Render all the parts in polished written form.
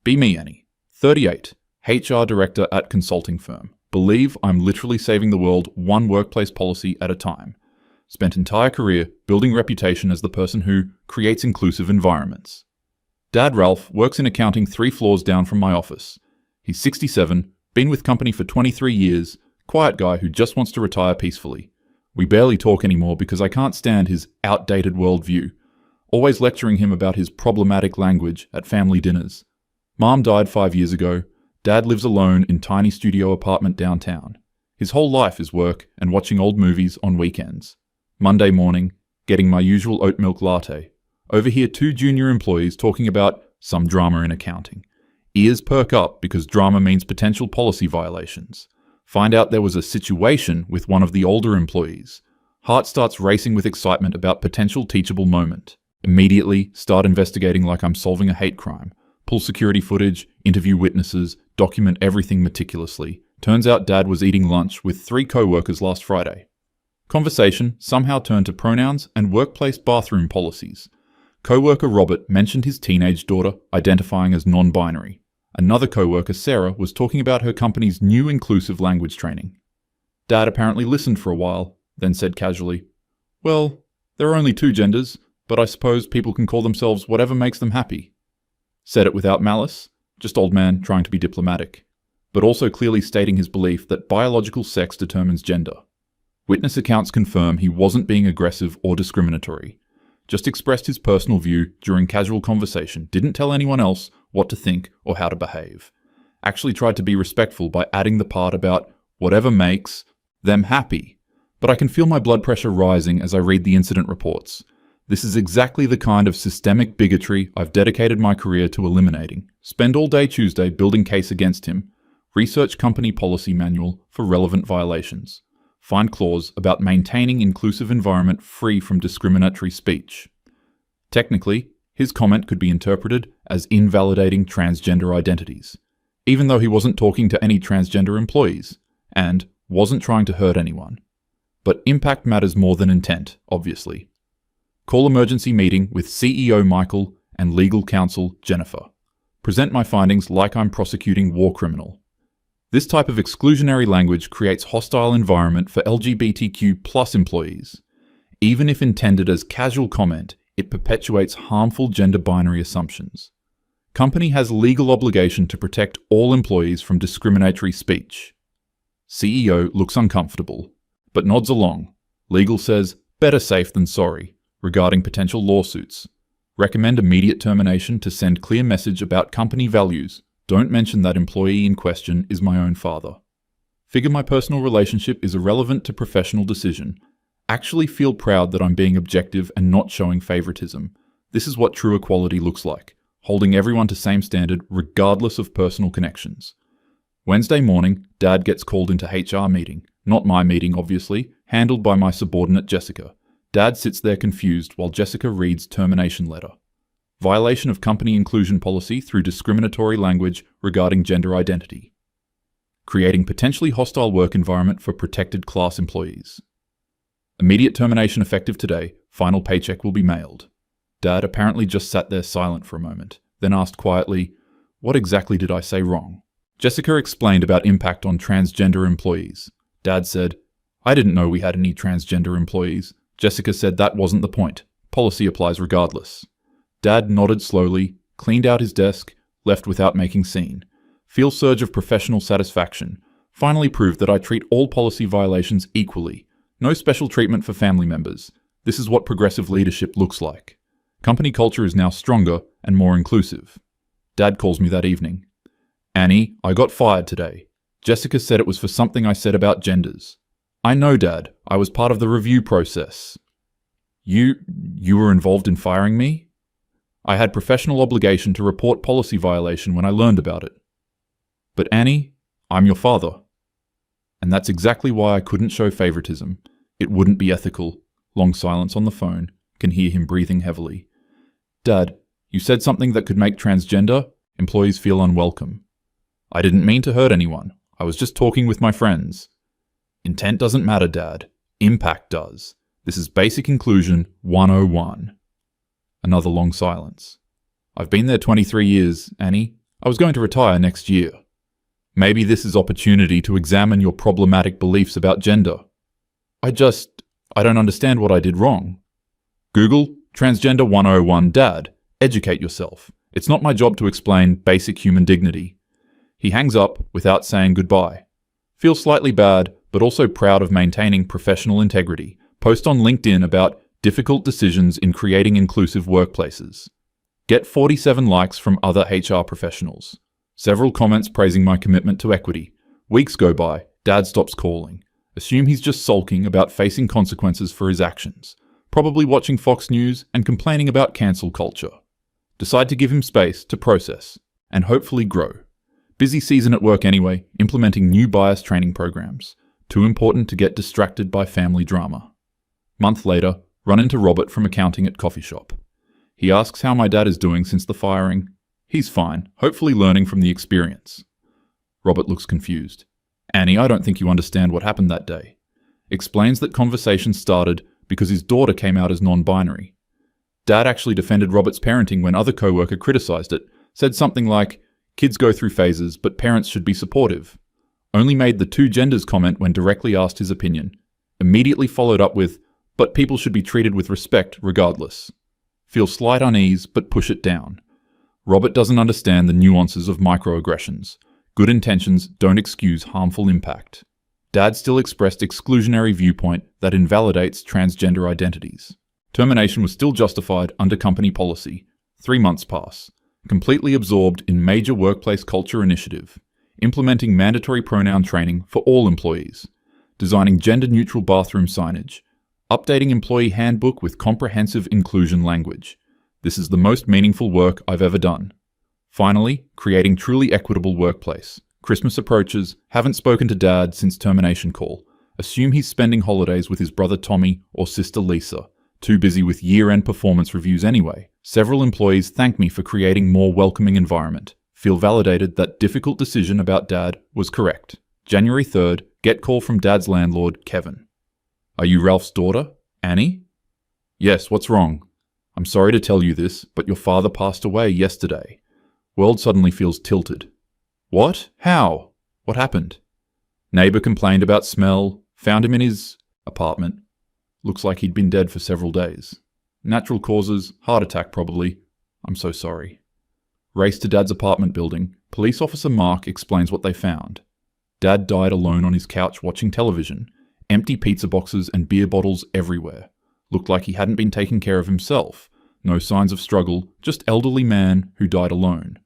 Be me, Annie. 38. HR director at consulting firm. Believe I'm literally saving the world one workplace policy at a time. Spent entire career building reputation as the person who creates inclusive environments. Dad Ralph works in accounting 3 floors down from my office. He's 67, been with company for 23 years, quiet guy who just wants to retire peacefully. We barely talk anymore because I can't stand his outdated worldview, always lecturing him about his problematic language at family dinners. Mom died 5 years ago. Dad lives alone in tiny studio apartment downtown. His whole life is work and watching old movies on weekends. Monday morning, getting my usual oat milk latte. Overhear 2 junior employees talking about some drama in accounting. Ears perk up because drama means potential policy violations. Find out there was a situation with one of the older employees. Heart starts racing with excitement about potential teachable moment. Immediately start investigating like I'm solving a hate crime. Pull security footage, interview witnesses, document everything meticulously. Turns out Dad was eating lunch with 3 co-workers last Friday. Conversation somehow turned to pronouns and workplace bathroom policies. Co-worker Robert mentioned his teenage daughter identifying as non-binary. Another co-worker, Sarah, was talking about her company's new inclusive language training. Dad apparently listened for a while, then said casually, "Well, there are only 2 genders, but I suppose people can call themselves whatever makes them happy." Said it without malice, just old man trying to be diplomatic, but also clearly stating his belief that biological sex determines gender. Witness accounts confirm he wasn't being aggressive or discriminatory, just expressed his personal view during casual conversation, didn't tell anyone else what to think or how to behave. Actually tried to be respectful by adding the part about whatever makes them happy. But I can feel my blood pressure rising as I read the incident reports. This is exactly the kind of systemic bigotry I've dedicated my career to eliminating. Spend all day Tuesday building case against him. Research company policy manual for relevant violations. Find clause about maintaining inclusive environment free from discriminatory speech. Technically, his comment could be interpreted as invalidating transgender identities, even though he wasn't talking to any transgender employees, and wasn't trying to hurt anyone. But impact matters more than intent, obviously. Call emergency meeting with CEO Michael and legal counsel Jennifer. Present my findings like I'm prosecuting war criminal. This type of exclusionary language creates hostile environment for LGBTQ+ employees. Even if intended as casual comment, it perpetuates harmful gender binary assumptions. Company has legal obligation to protect all employees from discriminatory speech. CEO looks uncomfortable, but nods along. Legal says, better safe than sorry, regarding potential lawsuits. Recommend immediate termination to send clear message about company values. Don't mention that employee in question is my own father. Figure my personal relationship is irrelevant to professional decision. Actually feel proud that I'm being objective and not showing favoritism. This is what true equality looks like, holding everyone to same standard regardless of personal connections. Wednesday morning, Dad gets called into HR meeting. Not my meeting, obviously, handled by my subordinate Jessica. Dad sits there confused while Jessica reads termination letter. Violation of company inclusion policy through discriminatory language regarding gender identity. Creating potentially hostile work environment for protected class employees. Immediate termination effective today. Final paycheck will be mailed. Dad apparently just sat there silent for a moment, then asked quietly, "What exactly did I say wrong?" Jessica explained about impact on transgender employees. Dad said, "I didn't know we had any transgender employees." Jessica said that wasn't the point. Policy applies regardless. Dad nodded slowly, cleaned out his desk, left without making scene. Feel surge of professional satisfaction. Finally proved that I treat all policy violations equally. No special treatment for family members. This is what progressive leadership looks like. Company culture is now stronger and more inclusive. Dad calls me that evening. "Annie, I got fired today. Jessica said it was for something I said about genders." "I know, Dad. I was part of the review process." You were involved in firing me?" "I had professional obligation to report policy violation when I learned about it." "But Annie, I'm your father." And that's exactly why I couldn't show favoritism. It wouldn't be ethical. Long silence on the phone. Can hear him breathing heavily. "Dad, you said something that could make transgender employees feel unwelcome." "I didn't mean to hurt anyone. I was just talking with my friends." "Intent doesn't matter, Dad. Impact does. This is basic inclusion 101. Another long silence. "I've been there 23 years, Annie. I was going to retire next year. Maybe this is opportunity to examine your problematic beliefs about gender. I don't understand what I did wrong. Google Transgender 101 Dad. Educate yourself. It's not my job to explain basic human dignity. He hangs up without saying goodbye. Feels slightly bad, but also proud of maintaining professional integrity. Post on LinkedIn about difficult decisions in creating inclusive workplaces. Get 47 likes from other HR professionals. Several comments praising my commitment to equity. Weeks go by, Dad stops calling. Assume he's just sulking about facing consequences for his actions. Probably watching Fox News and complaining about cancel culture. Decide to give him space to process and hopefully grow. Busy season at work anyway, implementing new bias training programs. Too important to get distracted by family drama. Month later, run into Robert from accounting at coffee shop. He asks how my dad is doing since the firing. He's fine, hopefully learning from the experience. Robert looks confused. Annie, I don't think you understand what happened that day. Explains that conversation started because his daughter came out as non-binary. Dad actually defended Robert's parenting when other co-worker criticized it, said something like, kids go through phases, but parents should be supportive. Only made the two genders comment when directly asked his opinion. Immediately followed up with, but people should be treated with respect regardless. Feel slight unease, but push it down. Robert doesn't understand the nuances of microaggressions. Good intentions don't excuse harmful impact. Dad still expressed exclusionary viewpoint that invalidates transgender identities. Termination was still justified under company policy. 3 months pass. Completely absorbed in major workplace culture initiative. Implementing mandatory pronoun training for all employees. Designing gender-neutral bathroom signage. Updating employee handbook with comprehensive inclusion language. This is the most meaningful work I've ever done. Finally, creating truly equitable workplace. Christmas approaches, haven't spoken to Dad since termination call. Assume he's spending holidays with his brother Tommy or sister Lisa. Too busy with year-end performance reviews anyway. Several employees thank me for creating more welcoming environment. Feel validated that difficult decision about Dad was correct. January 3rd, get call from Dad's landlord, Kevin. Are you Ralph's daughter, Annie? Yes, what's wrong? I'm sorry to tell you this, but your father passed away yesterday. World suddenly feels tilted. What? How? What happened? Neighbor complained about smell, found him in his apartment. Looks like he'd been dead for several days. Natural causes, heart attack probably. I'm so sorry. Race to Dad's apartment building. Police officer Mark explains what they found. Dad died alone on his couch watching television. Empty pizza boxes and beer bottles everywhere. Looked like he hadn't been taking care of himself. No signs of struggle, just elderly man who died alone.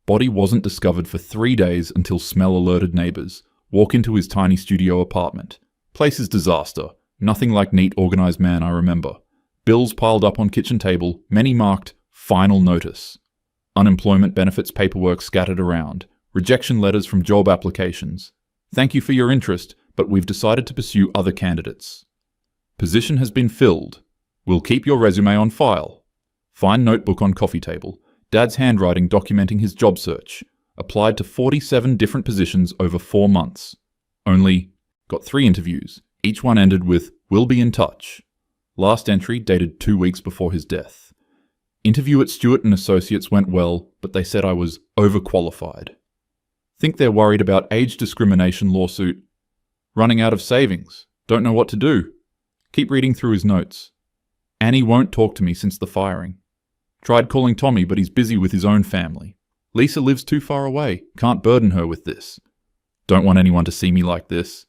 Body wasn't discovered for 3 days until smell alerted neighbors. Walk into his tiny studio apartment. Place is disaster. Nothing like neat organized man I remember. Bills piled up on kitchen table, many marked final notice. Unemployment benefits paperwork scattered around. Rejection letters from job applications. Thank you for your interest, but we've decided to pursue other candidates. Position has been filled. We'll keep your resume on file. Find notebook on coffee table. Dad's handwriting documenting his job search. Applied to 47 different positions over 4 months. Only got 3 interviews. Each one ended with, "We'll be in touch." Last entry dated 2 weeks before his death. Interview at Stewart & Associates went well, but they said I was overqualified. Think they're worried about age discrimination lawsuit. Running out of savings. Don't know what to do. Keep reading through his notes. Annie won't talk to me since the firing. Tried calling Tommy, but he's busy with his own family. Lisa lives too far away. Can't burden her with this. Don't want anyone to see me like this.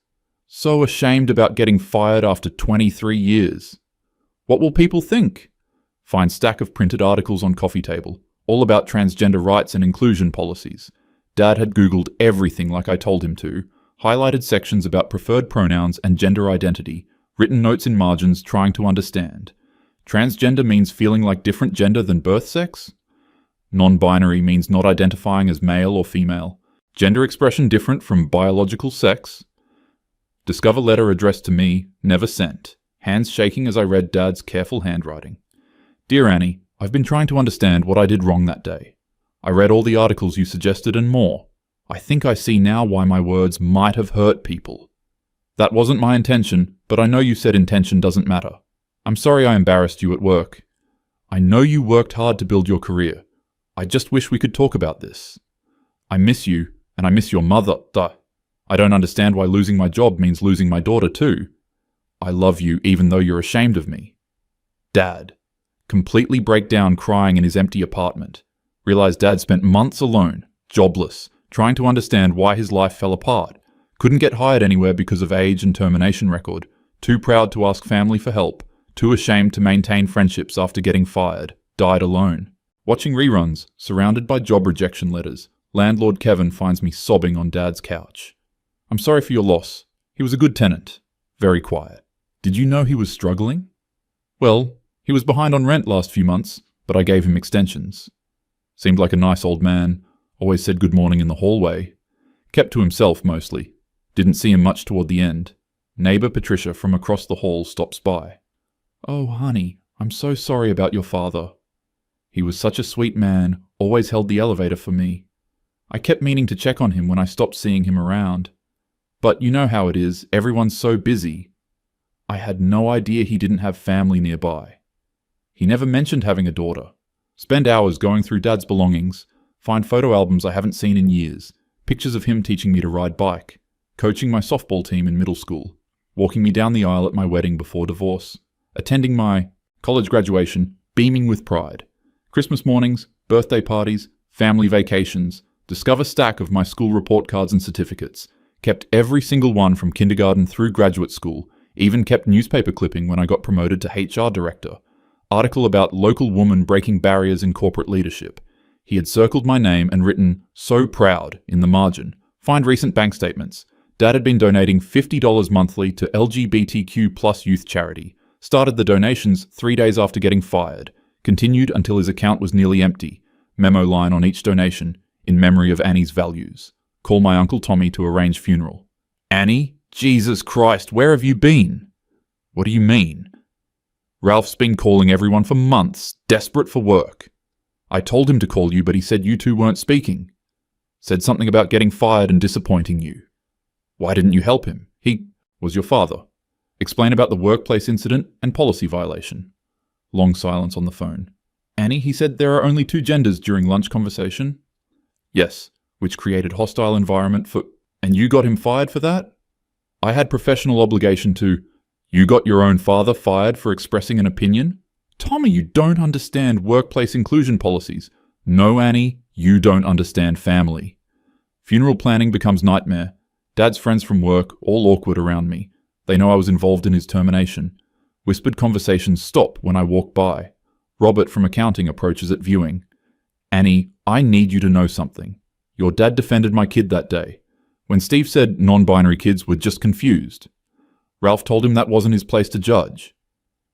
So ashamed about getting fired after 23 years. What will people think? Find stack of printed articles on coffee table, all about transgender rights and inclusion policies. Dad had Googled everything like I told him to, highlighted sections about preferred pronouns and gender identity, written notes in margins trying to understand. Transgender means feeling like different gender than birth sex? Non-binary means not identifying as male or female. Gender expression different from biological sex? Discover letter addressed to me, never sent. Hands shaking as I read Dad's careful handwriting. Dear Annie, I've been trying to understand what I did wrong that day. I read all the articles you suggested and more. I think I see now why my words might have hurt people. That wasn't my intention, but I know you said intention doesn't matter. I'm sorry I embarrassed you at work. I know you worked hard to build your career. I just wish we could talk about this. I miss you, and I miss your mother. Duh. I don't understand why losing my job means losing my daughter too. I love you even though you're ashamed of me. Dad. Completely break down crying in his empty apartment. Realize Dad spent months alone, jobless, trying to understand why his life fell apart. Couldn't get hired anywhere because of age and termination record. Too proud to ask family for help. Too ashamed to maintain friendships after getting fired. Died alone. Watching reruns, surrounded by job rejection letters, landlord Kevin finds me sobbing on Dad's couch. I'm sorry for your loss. He was a good tenant. Very quiet. Did you know he was struggling? Well, he was behind on rent last few months, but I gave him extensions. Seemed like a nice old man. Always said good morning in the hallway. Kept to himself mostly. Didn't see him much toward the end. Neighbor Patricia from across the hall stops by. Oh, honey, I'm so sorry about your father. He was such a sweet man, always held the elevator for me. I kept meaning to check on him when I stopped seeing him around. But you know how it is, everyone's so busy. I had no idea he didn't have family nearby. He never mentioned having a daughter. Spend hours going through Dad's belongings, find photo albums I haven't seen in years, pictures of him teaching me to ride bike, coaching my softball team in middle school, walking me down the aisle at my wedding before divorce, attending my college graduation, beaming with pride, Christmas mornings, birthday parties, family vacations, discover stack of my school report cards and certificates, kept every single one from kindergarten through graduate school, even kept newspaper clipping when I got promoted to HR director, article about local woman breaking barriers in corporate leadership. He had circled my name and written, "So proud," in the margin. Find recent bank statements. Dad had been donating $50 monthly to LGBTQ plus youth charity. Started the donations 3 days after getting fired. Continued until his account was nearly empty. Memo line on each donation, in memory of Annie's values. Call my Uncle Tommy to arrange funeral. Annie? Jesus Christ, where have you been? What do you mean? Ralph's been calling everyone for months, desperate for work. I told him to call you, but he said you two weren't speaking. Said something about getting fired and disappointing you. Why didn't you help him? He was your father. Explain about the workplace incident and policy violation. Long silence on the phone. Annie, he said there are only 2 genders during lunch conversation. Yes, which created hostile environment for... And you got him fired for that? I had professional obligation to... You got your own father fired for expressing an opinion? Tommy, you don't understand workplace inclusion policies. No, Annie, you don't understand family. Funeral planning becomes nightmare. Dad's friends from work, all awkward around me. They know I was involved in his termination. Whispered conversations stop when I walk by. Robert from accounting approaches at viewing. Annie, I need you to know something. Your dad defended my kid that day. When Steve said non-binary kids were just confused. Ralph told him that wasn't his place to judge.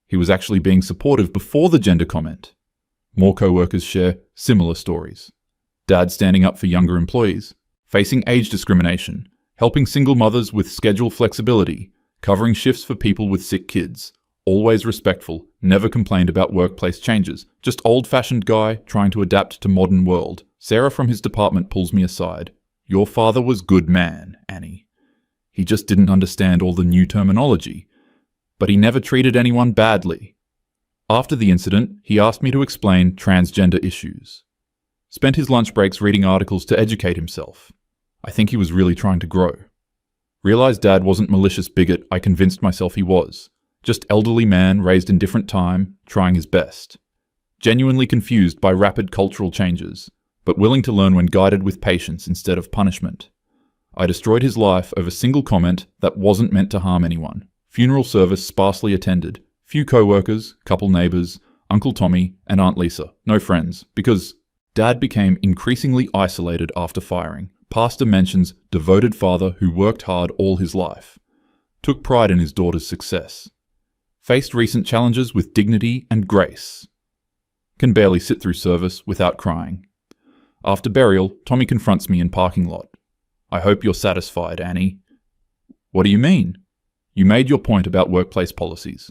He was actually being supportive before the gender comment. More co-workers share similar stories. Dad standing up for younger employees, facing age discrimination, helping single mothers with schedule flexibility, covering shifts for people with sick kids. Always respectful, never complained about workplace changes. Just old-fashioned guy trying to adapt to modern world. Sarah from his department pulls me aside. Your father was good man, Annie. He just didn't understand all the new terminology. But he never treated anyone badly. After the incident, he asked me to explain transgender issues. Spent his lunch breaks reading articles to educate himself. I think he was really trying to grow. Realized Dad wasn't malicious bigot I convinced myself he was. Just elderly man raised in different time, trying his best. Genuinely confused by rapid cultural changes, but willing to learn when guided with patience instead of punishment. I destroyed his life over single comment that wasn't meant to harm anyone. Funeral service sparsely attended. Few co-workers, couple neighbors, Uncle Tommy, and Aunt Lisa. No friends, because Dad became increasingly isolated after firing. Pastor mentions devoted father who worked hard all his life. Took pride in his daughter's success. Faced recent challenges with dignity and grace. Can barely sit through service without crying. After burial, Tommy confronts me in parking lot. I hope you're satisfied, Annie. What do you mean? You made your point about workplace policies.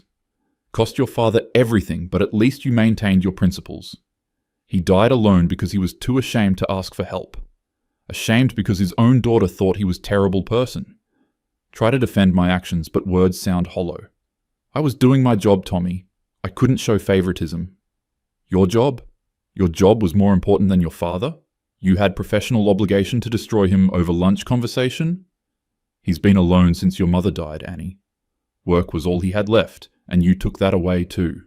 Cost your father everything, but at least you maintained your principles. He died alone because he was too ashamed to ask for help. Ashamed because his own daughter thought he was a terrible person. Try to defend my actions, but words sound hollow. I was doing my job, Tommy. I couldn't show favoritism. Your job? Your job was more important than your father? You had professional obligation to destroy him over lunch conversation? He's been alone since your mother died, Annie. Work was all he had left, and you took that away too.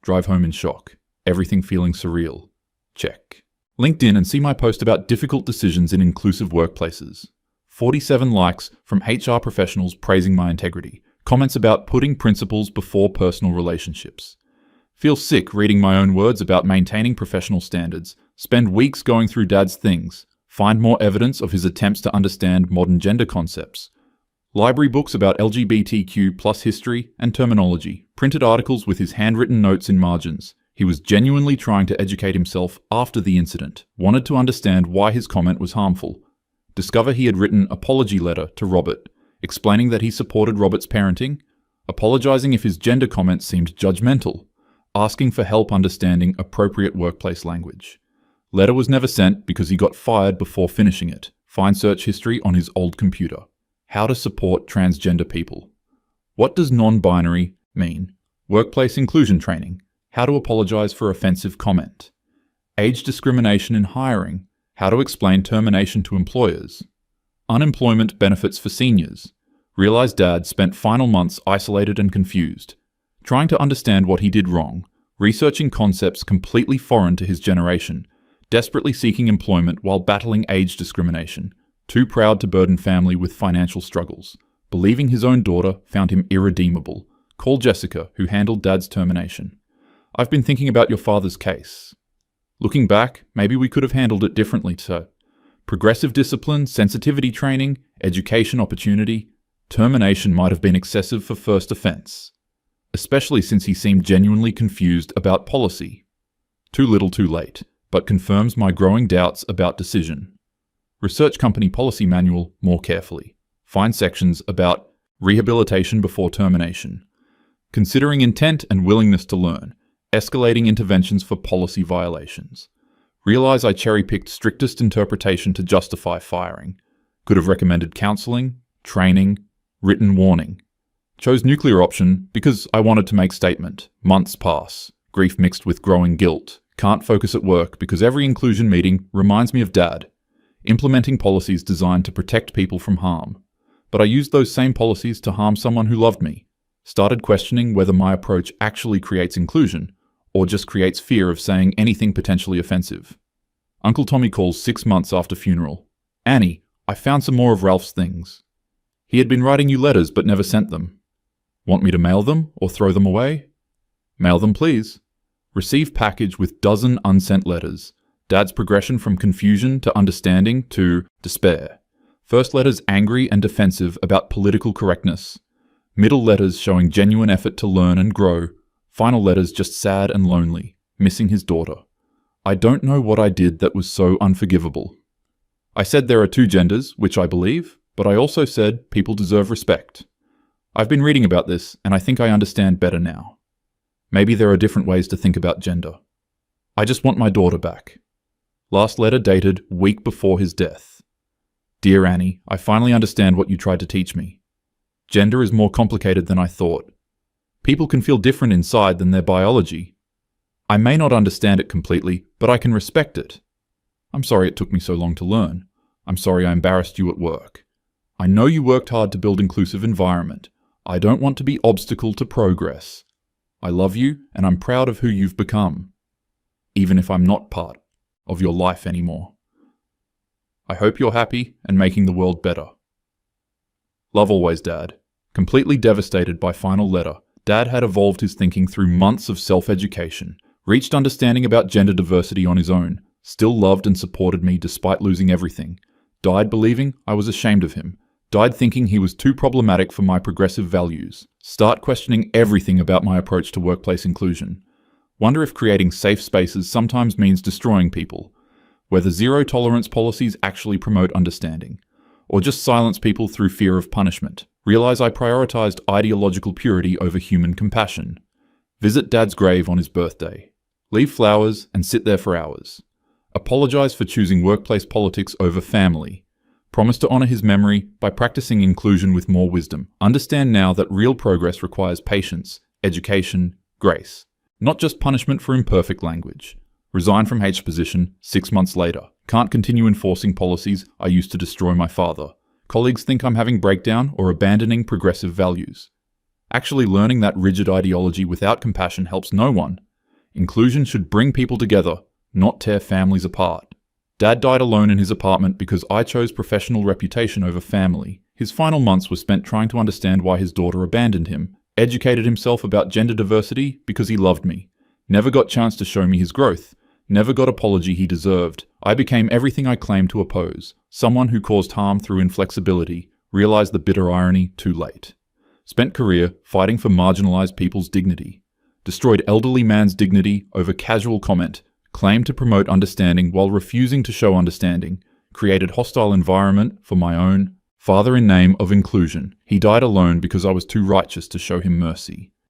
Drive home in shock. Everything feeling surreal. Check. LinkedIn and see my post about difficult decisions in inclusive workplaces. 47 likes from HR professionals praising my integrity. Comments about putting principles before personal relationships. Feel sick reading my own words about maintaining professional standards. Spend weeks going through Dad's things. Find more evidence of his attempts to understand modern gender concepts. Library books about LGBTQ+ history and terminology. Printed articles with his handwritten notes in margins. He was genuinely trying to educate himself after the incident. Wanted to understand why his comment was harmful. Discover he had written an apology letter to Robert, explaining that he supported Robert's parenting, apologizing if his gender comments seemed judgmental, asking for help understanding appropriate workplace language. Letter was never sent because he got fired before finishing it. Find search history on his old computer. How to support transgender people. What does non-binary mean? Workplace inclusion training. How to apologize for offensive comment. Age discrimination in hiring. How to explain termination to employers. Unemployment benefits for seniors. Realize Dad spent final months isolated and confused, trying to understand what he did wrong, researching concepts completely foreign to his generation, desperately seeking employment while battling age discrimination, too proud to burden family with financial struggles, believing his own daughter found him irredeemable. Call Jessica, who handled Dad's termination. I've been thinking about your father's case. Looking back, maybe we could have handled it differently too. Progressive discipline, sensitivity training, education opportunity, termination might have been excessive for first offense, especially since he seemed genuinely confused about policy. Too little too late, but confirms my growing doubts about decision. Research company policy manual more carefully. Find sections about rehabilitation before termination. Considering intent and willingness to learn. Escalating interventions for policy violations. Realize I cherry-picked strictest interpretation to justify firing. Could have recommended counseling, training, written warning. Chose nuclear option because I wanted to make statement. Months pass. Grief mixed with growing guilt. Can't focus at work because every inclusion meeting reminds me of Dad. Implementing policies designed to protect people from harm. But I used those same policies to harm someone who loved me. Started questioning whether my approach actually creates inclusion, or just creates fear of saying anything potentially offensive. Uncle Tommy calls 6 months after funeral. Annie, I found some more of Ralph's things. He had been writing you letters but never sent them. Want me to mail them or throw them away? Mail them, please. Receive package with dozen unsent letters. Dad's progression from confusion to understanding to despair. First letters angry and defensive about political correctness. Middle letters showing genuine effort to learn and grow. Final letters just sad and lonely, missing his daughter. I don't know what I did that was so unforgivable. I said there are 2 genders, which I believe, but I also said people deserve respect. I've been reading about this, and I think I understand better now. Maybe there are different ways to think about gender. I just want my daughter back. Last letter dated week before his death. Dear Annie, I finally understand what you tried to teach me. Gender is more complicated than I thought. People can feel different inside than their biology. I may not understand it completely, but I can respect it. I'm sorry it took me so long to learn. I'm sorry I embarrassed you at work. I know you worked hard to build inclusive environment. I don't want to be obstacle to progress. I love you and I'm proud of who you've become, even if I'm not part of your life anymore. I hope you're happy and making the world better. Love always, Dad. Completely devastated by final letter. Dad had evolved his thinking through months of self-education, reached understanding about gender diversity on his own, still loved and supported me despite losing everything, died believing I was ashamed of him, died thinking he was too problematic for my progressive values, start questioning everything about my approach to workplace inclusion, wonder if creating safe spaces sometimes means destroying people, whether zero-tolerance policies actually promote understanding, or just silence people through fear of punishment. Realize I prioritized ideological purity over human compassion. Visit Dad's grave on his birthday. Leave flowers and sit there for hours. Apologize for choosing workplace politics over family. Promise to honor his memory by practicing inclusion with more wisdom. Understand now that real progress requires patience, education, grace, not just punishment for imperfect language. Resign from H position 6 months later. Can't continue enforcing policies I used to destroy my father. Colleagues think I'm having breakdown or abandoning progressive values. Actually learning that rigid ideology without compassion helps no one. Inclusion should bring people together, not tear families apart. Dad died alone in his apartment because I chose professional reputation over family. His final months were spent trying to understand why his daughter abandoned him, educated himself about gender diversity because he loved me, never got chance to show me his growth, never got apology he deserved. I became everything I claimed to oppose, someone who caused harm through inflexibility, realized the bitter irony too late. Spent career fighting for marginalized people's dignity, destroyed elderly man's dignity over casual comment, claimed to promote understanding while refusing to show understanding, created hostile environment for my own father in name of inclusion. He died alone because I was too righteous to show him mercy.